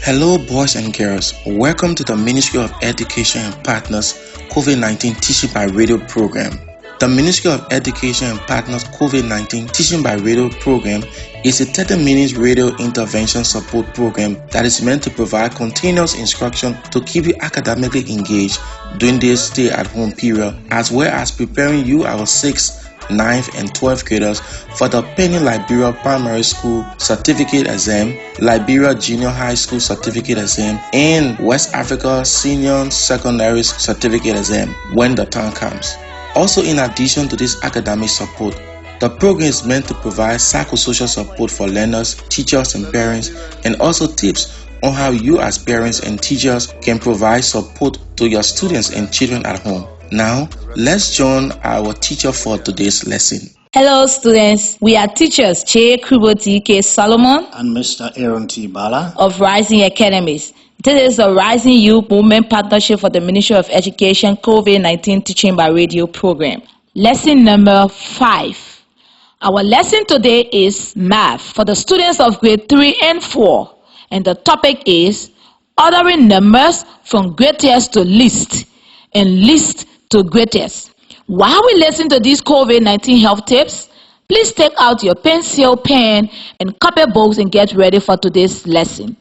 Hello boys and girls, welcome to the Ministry of Education and Partners COVID-19 Teaching by Radio program. The Ministry of Education and Partners COVID-19 Teaching by Radio program is a 30-minute radio intervention support program that is meant to provide continuous instruction to keep you academically engaged during this stay-at-home period, as well as preparing you, our 6th, 9th and 12th graders for the pending Liberia Primary School Certificate Exam, Liberia Junior High School Certificate Exam, and West Africa Senior Secondary Certificate Exam when the time comes. Also, in addition to this academic support, the program is meant to provide psychosocial support for learners, teachers and parents, and also tips on how you as parents and teachers can provide support to your students and children at home. Now, let's join our teacher for today's lesson. Hello students, we are teachers Krubo T.K. Solomon and Mr. Aaron T. Ballah of Rising Academies. This is the Rising Youth Movement Partnership for the Ministry of Education COVID-19 Teaching by Radio program. Lesson number 5. Our lesson today is math for the students of grade 3 and 4, and the topic is ordering numbers from greatest to least and least to greatest. While we listen to these COVID-19 health tips, please take out your pencil, pen, and copybooks and get ready for today's lesson.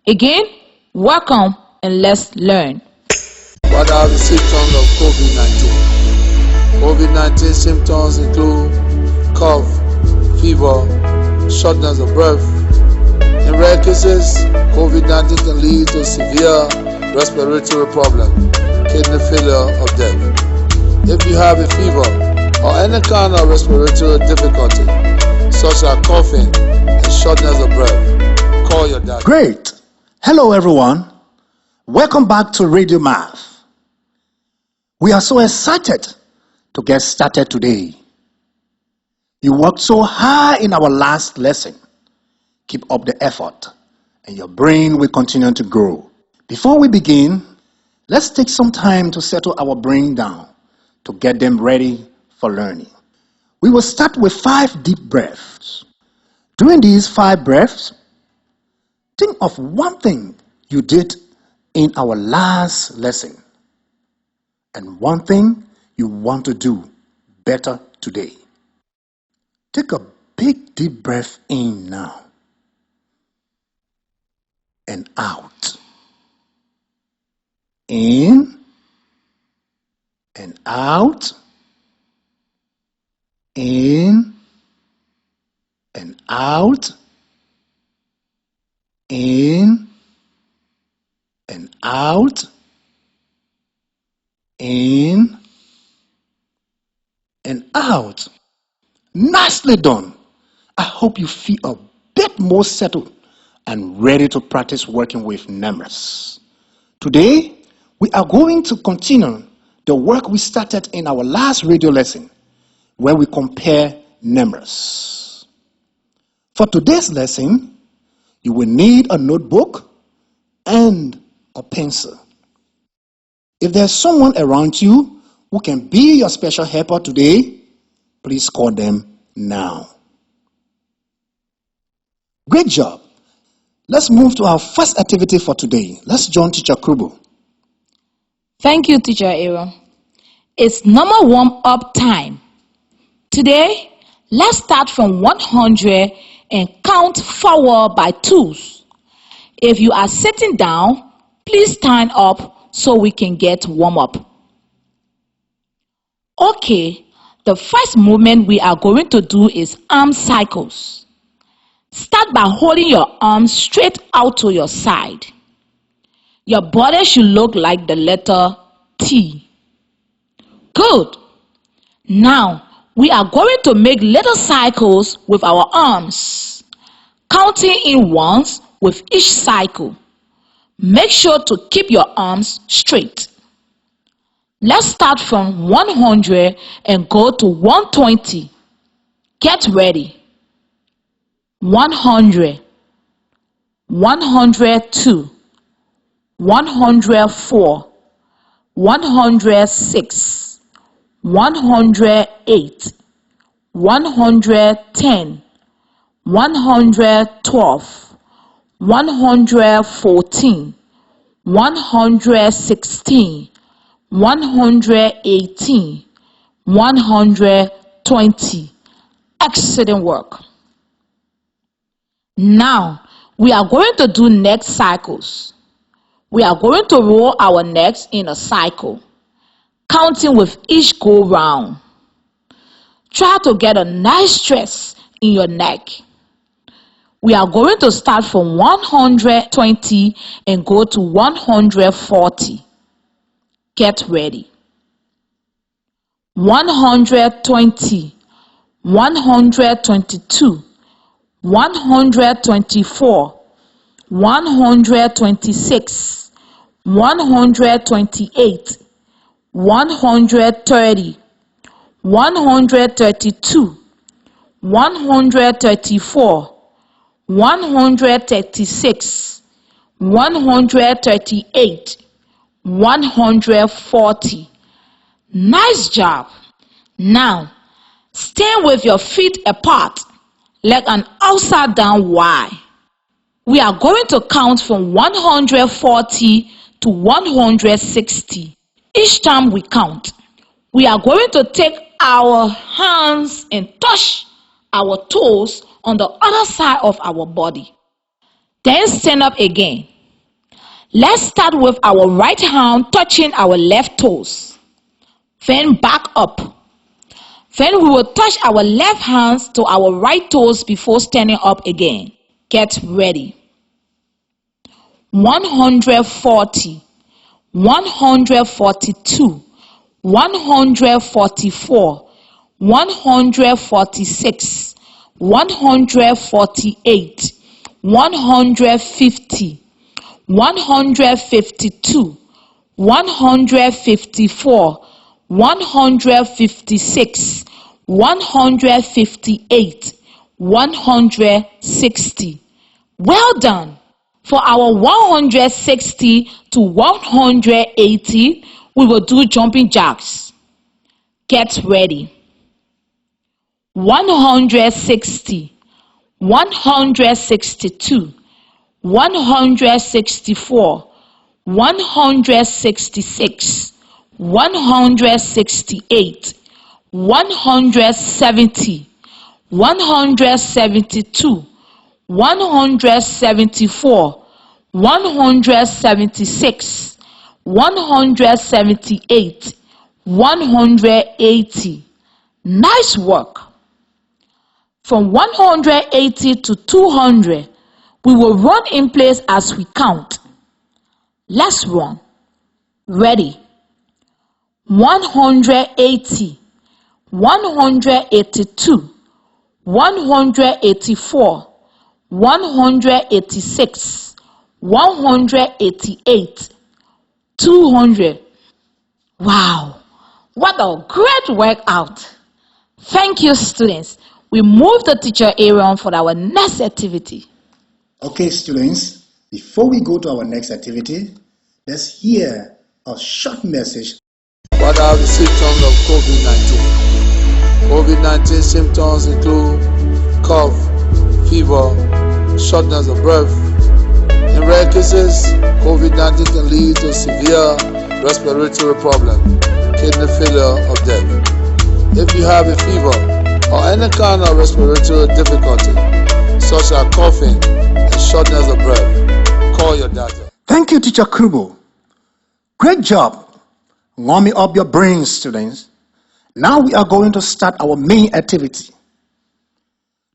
Again, welcome and let's learn. What are the symptoms of COVID-19? COVID-19 symptoms include cough, fever, shortness of breath. In rare cases, COVID-19 can lead to severe respiratory problem, kidney failure, or death. If you have a fever or any kind of respiratory difficulty, such as coughing and shortness of breath, call your doctor. Great! Hello everyone. Welcome back to Radio Math. We are so excited to get started today. You worked so hard in our last lesson. Keep up the effort and your brain will continue to grow. Before we begin, let's take some time to settle our brain down to get them ready for learning. We will start with 5 deep breaths. During these 5 breaths, think of one thing you did in our last lesson and one thing you want to do better today. Take a big deep breath in now and out. In and out, in and out, in and out, in and out. Nicely done. I hope you feel a bit more settled and ready to practice working with numbers. Today, we are going to continue the work we started in our last radio lesson, where we compare numbers. For today's lesson, you will need a notebook and a pencil. If there's someone around you who can be your special helper today, please call them now. Great job. Let's move to our first activity for today. Let's join Teacher Krubo. Thank you, Teacher Aaron. It's number warm-up time. Today, let's start from 100 and count forward by 2s. If you are sitting down, please stand up so we can get warm up. Okay, the first movement we are going to do is arm cycles. Start by holding your arms straight out to your side. Your body should look like the letter T. Good. Now, we are going to make little cycles with our arms, counting in ones with each cycle. Make sure to keep your arms straight. Let's start from 100 and go to 120. Get ready. 100, 102, 104, 106, 108, 110, 112, 114, 116, 118, 120. Excellent work. Now, we are going to do neck cycles. We are going to roll our necks in a cycle, counting with each go round. Try to get a nice stretch in your neck. We are going to start from 120 and go to 140. Get ready. 120, 122, 124, 126, 128, 130, 132, 134, 136, 138, 140. Nice job. Now, stand with your feet apart like an upside down Y. We are going to count from 140 to 160. Each time we count, we are going to take our hands and touch our toes on the other side of our body. Then stand up again. Let's start with our right hand touching our left toes. Then back up. Then we will touch our left hands to our right toes before standing up again. Get ready. 140, 142, 144, 146, 148, 150, 152, 154, 156, 158, 160. Well done. For our 160 to 180, we will do jumping jacks. Get ready. 160, 162, 164, 166, 168, 170, 172, 174, 176, 178, 180. Nice work. From 180 to 200, we will run in place as we count. Let's run. Ready. 180, 182, 184, 186, 188, 200. Wow, what a great workout. Thank you, students. We move the teacher Aaron for our next activity. Okay, students, before we go to our next activity, let's hear a short message. What are the symptoms of COVID-19? COVID-19 symptoms include cough, fever, shortness of breath. In rare cases, COVID-19 can lead to severe respiratory problem, kidney failure, or death. If you have a fever or any kind of respiratory difficulty, such as coughing and shortness of breath, call your doctor. Thank you, Teacher Krubo. Great job. Warming up your brains, students. Now we are going to start our main activity.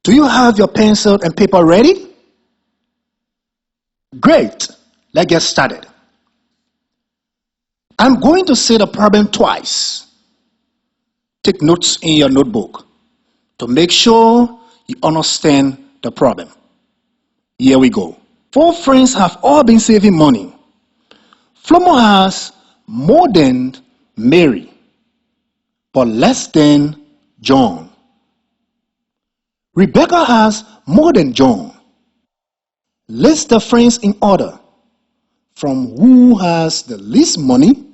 Do you have your pencil and paper ready? Great. Let's get started. I'm going to say the problem twice. Take notes in your notebook to make sure you understand the problem. Here we go. 4 friends have all been saving money. Flomo has more than Mary, but less than John. Rebecca has more than John. List the friends in order, from who has the least money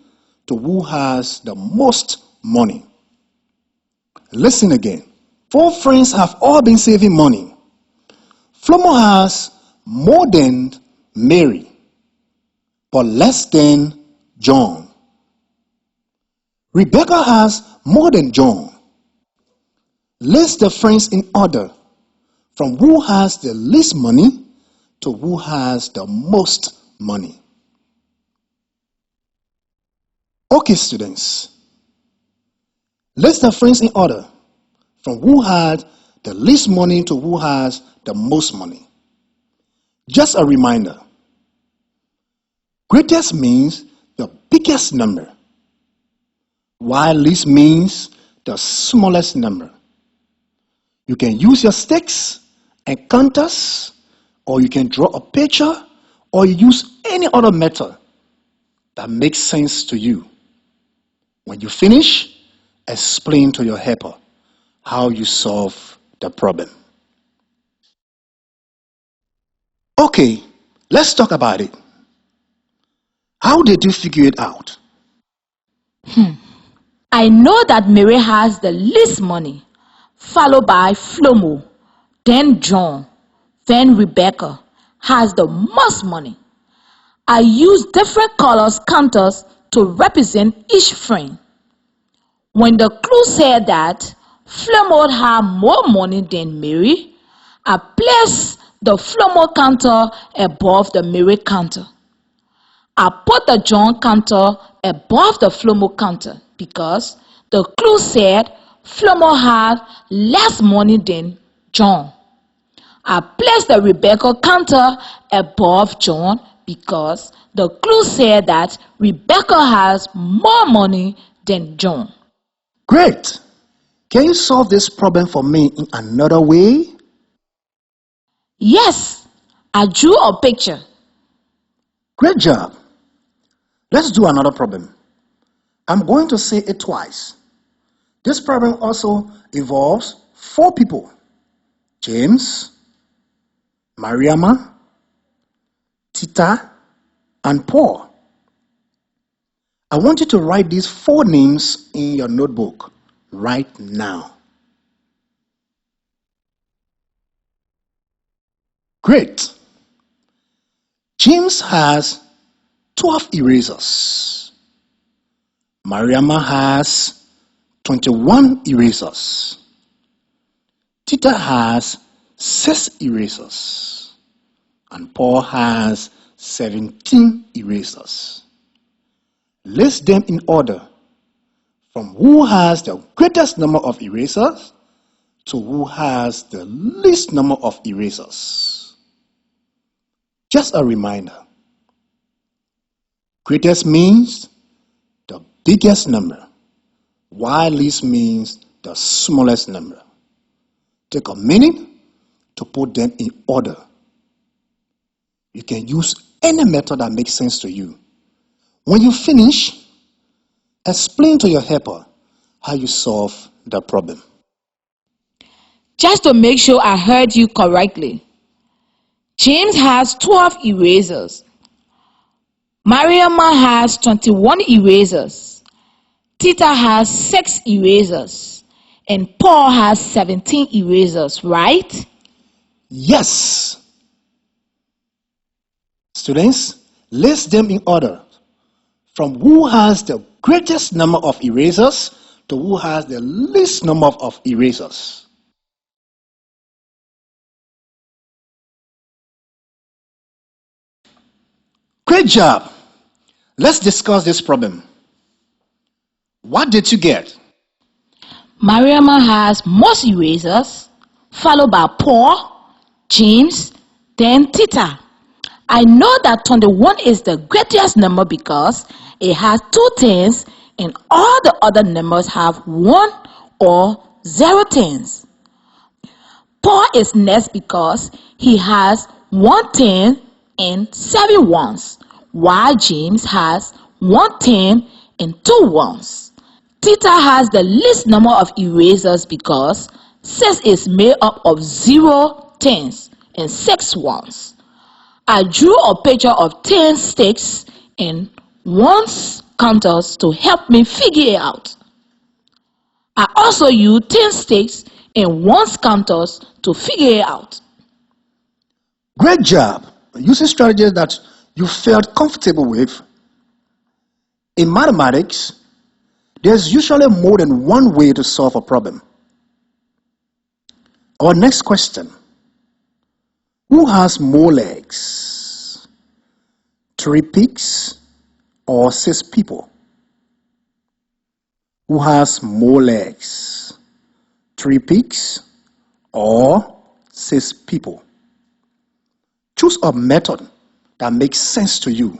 to who has the most money. Listen again. 4 friends have all been saving money. Flomo has more than Mary, but less than John. Rebecca has more than John. List the friends in order from who has the least money to who has the most money. Okay, students. List the friends in order from who had the least money to who has the most money. Just a reminder. Greatest means the biggest number, while least means the smallest number. You can use your sticks and counters, or you can draw a picture, or use any other method that makes sense to you. When you finish, explain to your helper how you solve the problem. Okay, let's talk about it. How did you figure it out? I know that Mary has the least money, followed by Flomo, then John, then Rebecca has the most money. I use different colors counters to represent each friend. When the clue said that Flomo had more money than Mary, I placed the Flomo counter above the Mary counter. I put the John counter above the Flomo counter because the clue said Flomo had less money than John. I placed the Rebecca counter above John because the clue said that Rebecca has more money than John. Great! Can you solve this problem for me in another way? Yes, I drew a picture. Great job! Let's do another problem. I'm going to say it twice. This problem also involves 4 people: James, Mariama, Tita, and Paul. I want you to write these 4 names in your notebook right now. Great. James has 12 erasers. Mariama has 21 erasers. Tita has 6 erasers. And Paul has 17 erasers. List them in order from who has the greatest number of erasers to who has the least number of erasers. Just a reminder. Greatest means the biggest number, while least means the smallest number. Take a minute to put them in order. You can use any method that makes sense to you. When you finish, explain to your helper how you solve the problem. Just to make sure I heard you correctly, James has 12 erasers. Mariama has 21 erasers. Tita has 6 erasers. And Paul has 17 erasers, right? Yes. Students, list them in order from who has the greatest number of erasers to who has the least number of erasers. Great job. Let's discuss this problem. What did you get? Mariama has most erasers, followed by Paul, James, then Tita. I know that 21 is the greatest number because it has 2 tens and all the other numbers have 1 or 0 tens. Paul is next because he has 1 10 and 7 ones, while James has 1 10 and 2 ones. Tita has the least number of erasers because 6 is made up of 0 tens and 6 ones. I drew a picture of 10 sticks and 1's counters to help me figure it out. I also used 10 sticks and 1's counters to figure it out. Great job. Using strategies that you felt comfortable with. In mathematics, there's usually more than one way to solve a problem. Our next question. Who has more legs? 3 pigs or 6 people? Who has more legs? 3 pigs or 6 people? Choose a method that makes sense to you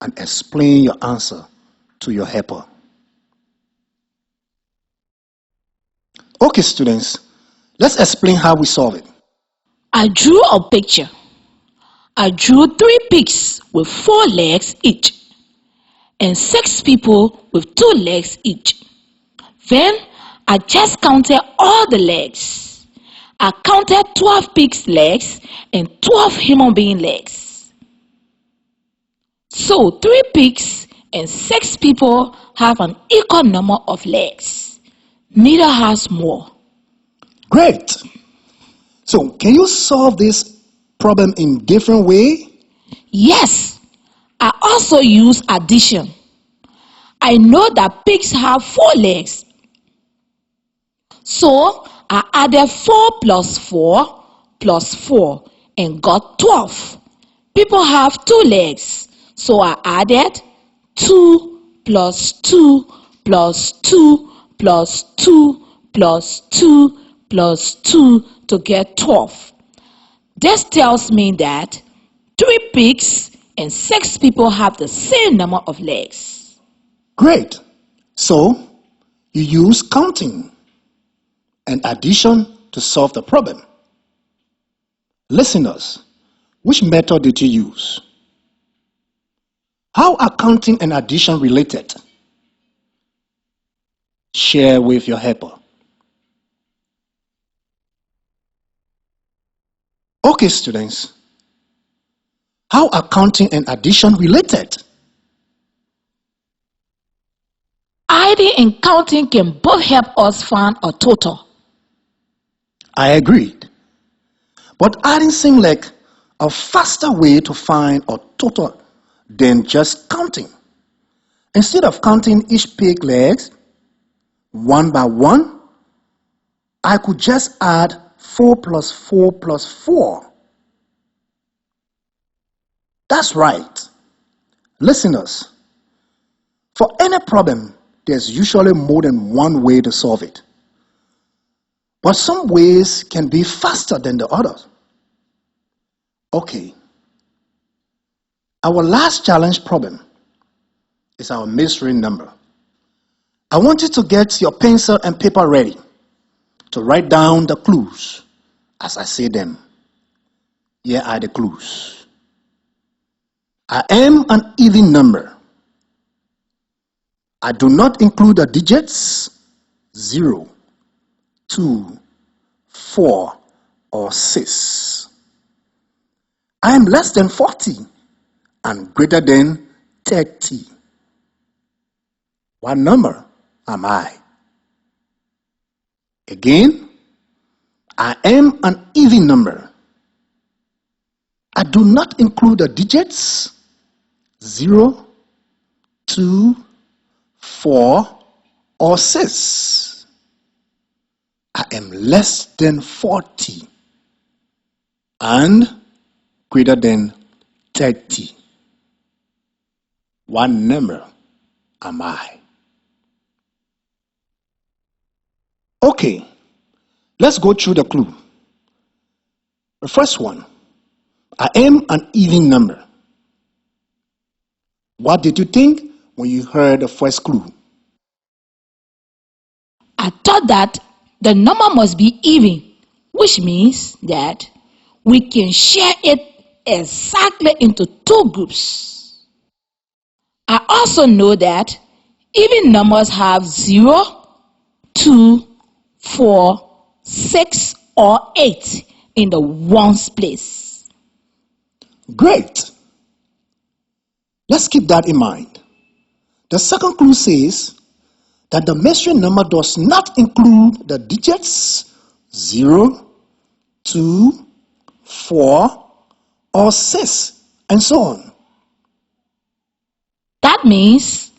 and explain your answer to your helper. Okay, students, let's explain how we solve it. I drew a picture. I drew 3 pigs with 4 legs each and 6 people with 2 legs each. Then I just counted all the legs. I counted 12 pigs' legs and 12 human being legs. So 3 pigs and 6 people have an equal number of legs. Neither has more. Great. So, can you solve this problem in different way? Yes, I also use addition. I know that pigs have 4 legs. So I added 4 plus 4 plus 4 and got 12. People have 2 legs. So I added 2 plus 2 plus 2 plus 2 plus 2 plus 2 to get 12. This tells me that 3 pigs and 6 people have the same number of legs. Great. So, you use counting and addition to solve the problem. Listeners, which method did you use? How are counting and addition related? Share with your helper. Okay, students. How are counting and addition related? Adding and counting can both help us find a total. I agreed. But adding seemed like a faster way to find a total than just counting. Instead of counting each pig legs one by one, I could just add 4 plus 4 plus 4. That's right. Listeners, for any problem, there's usually more than one way to solve it. But some ways can be faster than the others. Okay. Our last challenge problem is our mystery number. I want you to get your pencil and paper ready to write down the clues as I say them. Here are the clues. I am an even number. I do not include the digits 0, 2, 4, or 6. I am less than 40 and greater than 30. What number am I? Again, I am an even number. I do not include the digits 0, 2, 4, or 6. I am less than 40 and greater than 30. What number am I? Okay, let's go through the clue. The first one, I am an even number. What did you think when you heard the first clue? I thought that the number must be even, which means that we can share it exactly into 2 groups. I also know that even numbers have 0, 2, 4, 6, or 8 in the ones place. Great. Let's keep that in mind. The second clue says that the mystery number does not include the digits 0, 2, 4, or 6, and so on. That means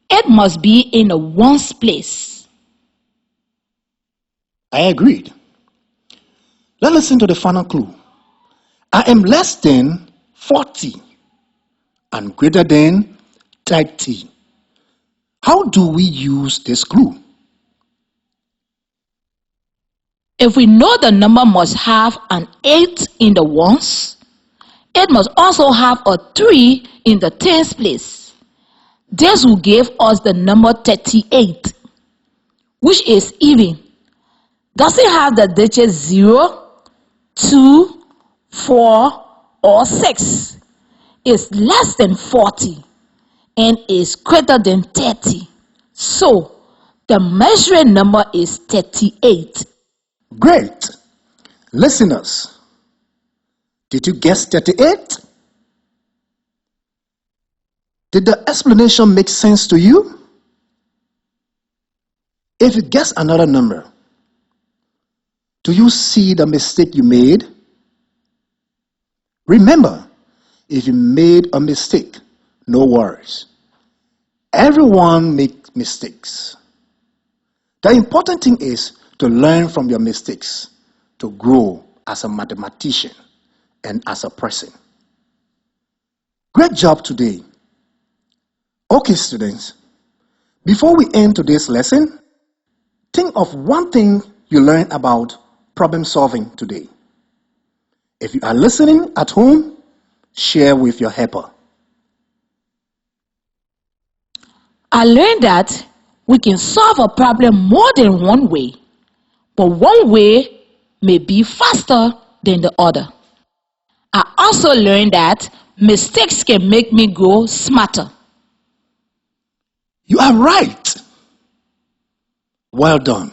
it must be in the ones place. I agreed. Let's listen to the final clue. I am less than 40 and greater than 30. How do we use this clue? If we know the number must have an 8 in the ones, it must also have a 3 in the tens place. This will give us the number 38, which is even. Does it have the digits 0, 2, 4, or 6? It's less than 40 and is greater than 30. So, the measuring number is 38. Great. Listeners, did you guess 38? Did the explanation make sense to you? If you guess another number, do you see the mistake you made? Remember, if you made a mistake, no worries. Everyone makes mistakes. The important thing is to learn from your mistakes, to grow as a mathematician and as a person. Great job today. Okay, students, before we end today's lesson, think of one thing you learned about problem solving today. If you are listening at home, share with your helper. I learned that we can solve a problem more than one way, but one way may be faster than the other. I also learned that mistakes can make me grow smarter. You are right. Well done.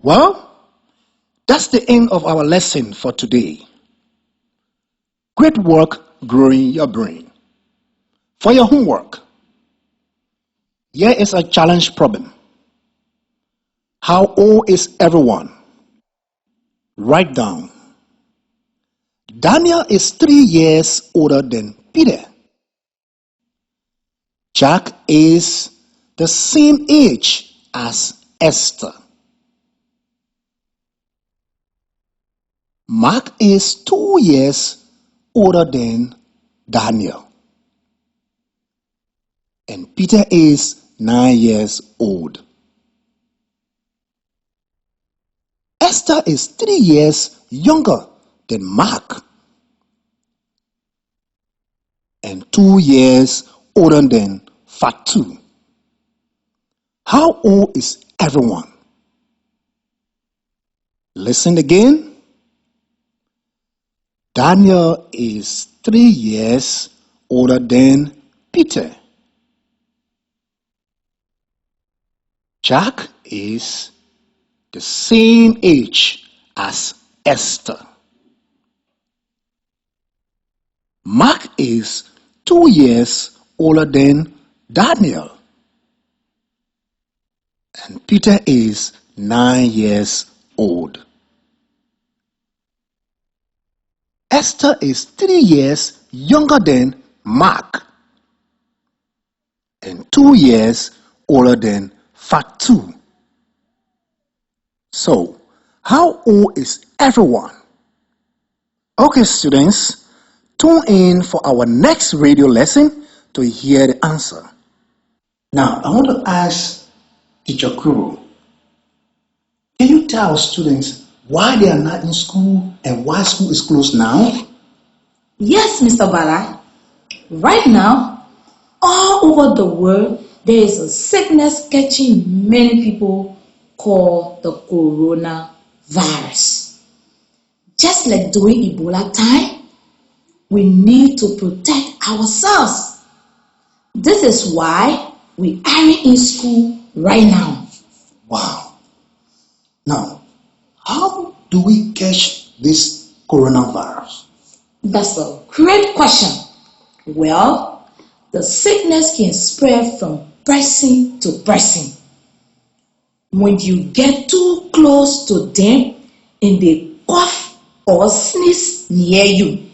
Well, that's the end of our lesson for today. Great work growing your brain. For your homework, here is a challenge problem. How old is everyone? Write down. Daniel is 3 years older than Peter. Jack is the same age as Esther. Mark is 2 years older than Daniel. And Peter is 9 years old. Esther is 3 years younger than Mark and 2 years older than Fatu. How old is everyone? Listen again. Daniel is 3 years older than Peter. Jack is the same age as Esther. Mark is 2 years older than Daniel. And Peter is 9 years old. Esther is 3 years younger than Mark and 2 years older than Fatu. So, how old is everyone? Okay, students, tune in for our next radio lesson to hear the answer. Now, I want to ask Teacher Krubo, can you tell our students why they are not in school and why school is closed now? Yes, Mr. Ballah. Right now, all over the world, there is a sickness catching many people called the coronavirus. Just like during Ebola time, we need to protect ourselves. This is why we aren't in school right now. Wow. Now, how do we catch this coronavirus? That's a great question. Well, the sickness can spread from person to person. When you get too close to them and they cough or sneeze near you,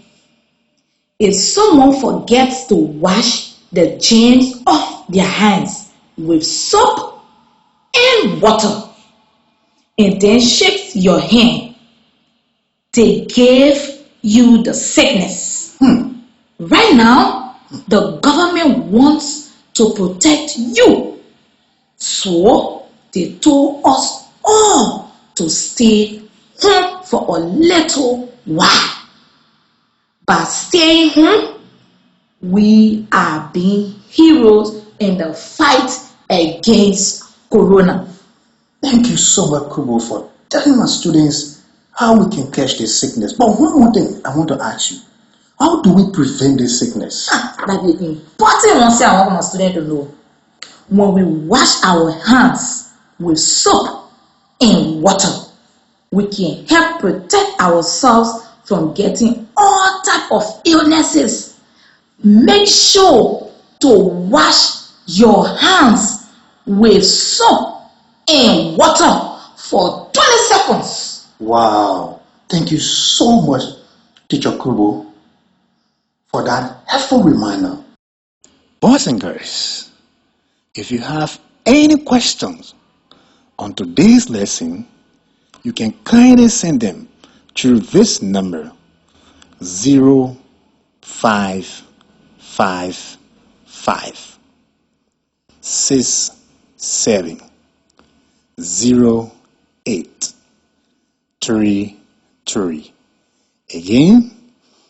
If someone forgets to wash the germs off their hands with soap and water and then shakes your hand, they gave you the sickness. Right now, the government wants to protect you. So they told us all to stay home for a little while. By staying home, we are being heroes in the fight against Corona. Thank you so much, Krubo, for telling my students how we can catch this sickness. But one more thing I want to ask you. How do we prevent this sickness? That's the important one I want my students to know. When we wash our hands with soap and water, we can help protect ourselves from getting all types of illnesses. Make sure to wash your hands with soap and water for 20 seconds. Wow. Thank you so much, Teacher Krubo, for that helpful reminder. Boys and girls, if you have any questions on today's lesson, you can kindly send them through this number 0555 670833. Again,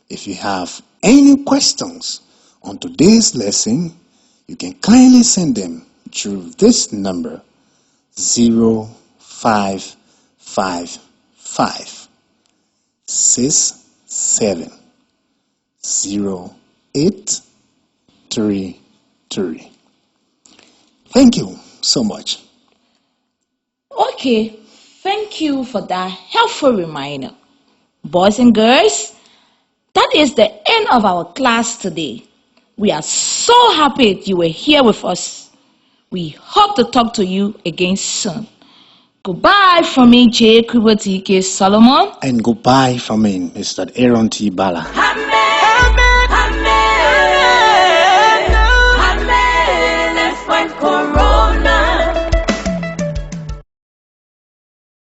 if you have any questions on today's lesson, you can kindly send them through this number 0555 670833. Thank you so much. Okay, thank you for that helpful reminder. Boys and girls, that is the end of our class today. We are so happy you were here with us. We hope to talk to you again soon. Goodbye from me, J. Krubo T.K. Solomon. And goodbye from me, Mr. Aaron T. Ballah. Amen. Amen. Amen. Let's fight corona.